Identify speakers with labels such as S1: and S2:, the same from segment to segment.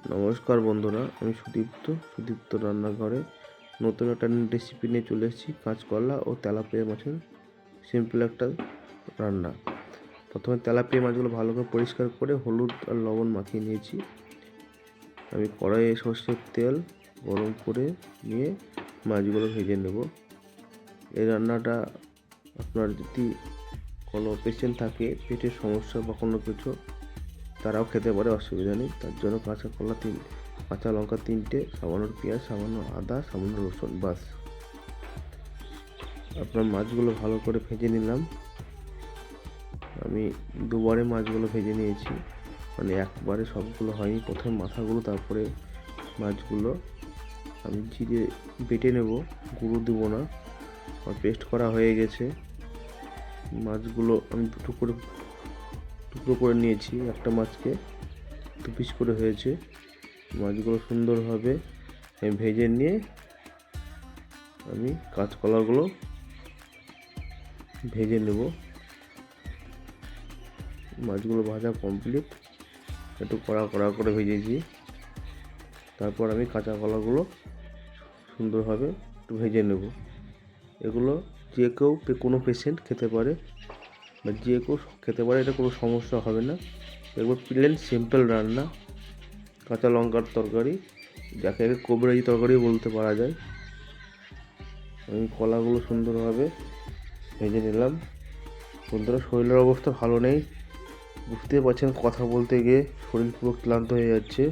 S1: নমস্কার বন্ধুরা, আমি সুদীপ্ত রান্নাঘরে নতুন একটা রেসিপি নিয়ে চলে এসেছি। কাঁচকলা ও তেলাপিয়া মাছের সিম্পল একটা রান্না। প্রথমে তেলাপিয়া মাছগুলো ভালো করে পরিষ্কার করে হলুদ আর লবণ মাখিয়ে নিয়েছি। আমি কড়াইয়ে সর্ষের তেল গরম করে নিয়ে মাছগুলো ভেজে নেব। এই রান্নাটা আপনার যদি কোনো পেশেন্ট থাকে, পেটের সমস্যা বা কোনো কিছু, তারাও খেতে পারে, অসুবিধা নেই। তার জন্য কাঁচা লঙ্কা 3টে, সামান্য পেঁয়াজ, সামান্য আদা, সামান্য রসুন, বাস। আপনার মাছগুলো ভালো করে ভেজে নিলাম। আমি দুবারে মাছগুলো ভেজে নিয়েছি, মানে একবারে সবগুলো হয়নি। প্রথমে মাথাগুলো, তারপরে মাছগুলো। আমি জিরে বেটে নেব, গুঁড়ো দেবো না। আর পেস্ট করা হয়ে গেছে। মাছগুলো আমি টুকরো করে নিয়েছি। একটা মাছকে 2 পিস করে হয়েছে। মাছগুলো সুন্দরভাবে আমি ভেজে নিয়ে আমি কাঁচকলাগুলো ভেজে নেব। মাছগুলো ভাজা কমপ্লিট, একটু কড়া করে ভেজেছি। তারপর আমি কাঁচা কলাগুলো সুন্দরভাবে একটু ভেজে নেব। এগুলো যে কেউ, কোনো পেশেন্ট খেতে পারে বা যে কেউ খেতে পারে, এটা কোনো সমস্যা হবে না। এগুলো প্লেন সিম্পল রান্না, কাঁচা লঙ্কার তরকারি, যাকে কবিরাজি তরকারি বলতে পারা যায়। আমি কলাগুলো সুন্দরভাবে ভেজে নিলাম। বন্ধুরা, শরীরের অবস্থা ভালো নেই, বুঝতে পারছেন। কথা বলতে গিয়ে শরীর পুরো ক্লান্ত হয়ে যাচ্ছে।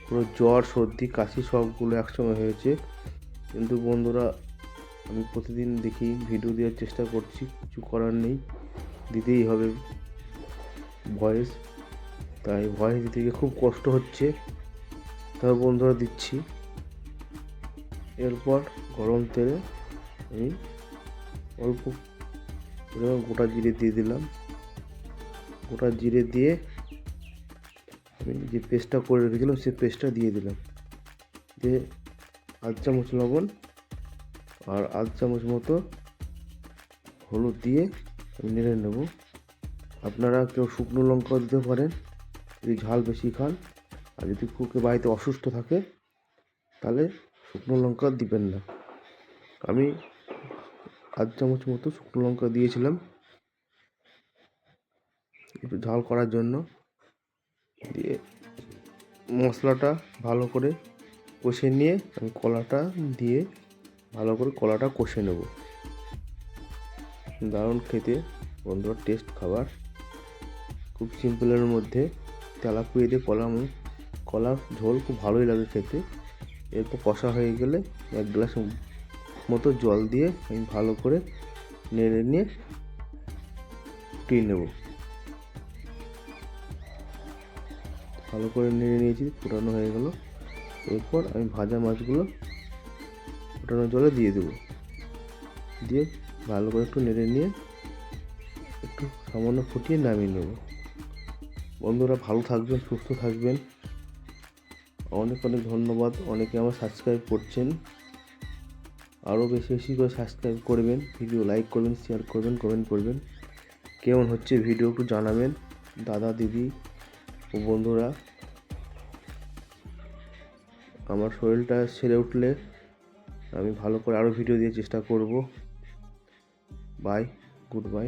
S1: পুরো জ্বর, সর্দি, কাশি সবগুলো একসঙ্গে হয়েছে। কিন্তু বন্ধুরা, আমি প্রতিদিন দেখি, ভিডিও দেওয়ার চেষ্টা করছি, কিছু করার নেই, দিতেই হবে ভয়েস। তাই ভয়েস দিতে গিয়ে খুব কষ্ট হচ্ছে, তবে বন্ধুরা দিচ্ছি। এরপর গরম তেলে আমি অল্প পরিমাণ গোটা জিরে দিয়ে দিলাম। গোটা জিরে দিয়ে আমি যে পেস্টটা করে রেখেছিলাম, সেই পেস্টটা দিয়ে দিলাম। দিয়ে 1/2 চামচ লবণ আর 1/2 চামচ মতো হলুদ দিয়ে আমি নেড়ে নেব। আপনারা কেউ শুকনো লঙ্কাও দিতে পারেন যদি ঝাল বেশি খান। আর যদি কেউ বাড়িতে অসুস্থ থাকে, তাহলে শুকনো লঙ্কা দিবেন না। আমি 1/2 চামচ মতো শুকনো লঙ্কা দিয়েছিলাম একটু ঝাল করার জন্য। দিয়ে মশলাটা ভালো করে কষে নিয়ে আমি কলাটা দিয়ে ভালো করে কলাটা কষে নেব। দারুণ খেতে বন্ধুরা, টেস্ট খাবার, খুব সিম্পলের মধ্যে। তেলাপিয়া দিয়ে কলার ঝোল খুব ভালোই লাগে খেতে। এরপর কষা হয়ে গেলে 1 গ্লাস মতো জল দিয়ে আমি ভালো করে নেড়ে নিয়ে ফুটিয়ে নেব। ভালো করে নেড়ে নিয়েছি, ফুটানো হয়ে গেল। এরপর আমি ভাজা মাছগুলো ফুটানো জলে দিয়ে দেবো। দিয়ে ভালো করে একটু নেড়ে নিয়ে একটু সামান্য ফুটিয়ে নামিয়ে নেব। বন্ধুরা, ভালো থাকবেন, সুস্থ থাকবেন। অনেক ধন্যবাদ। অনেকে আমার সাবস্ক্রাইব করছেন, আরও বেশি করে সাবস্ক্রাইব করবেন, ভিডিও লাইক করবেন, শেয়ার করবেন, কমেন্ট করবেন। কেমন হচ্ছে ভিডিও একটু জানাবেন দাদা, দিদি ও বন্ধুরা। আমার শরীরটা সেরে উঠলে আমি ভালো করে আরও ভিডিও দিয়ে চেষ্টা করব। Bye, good by.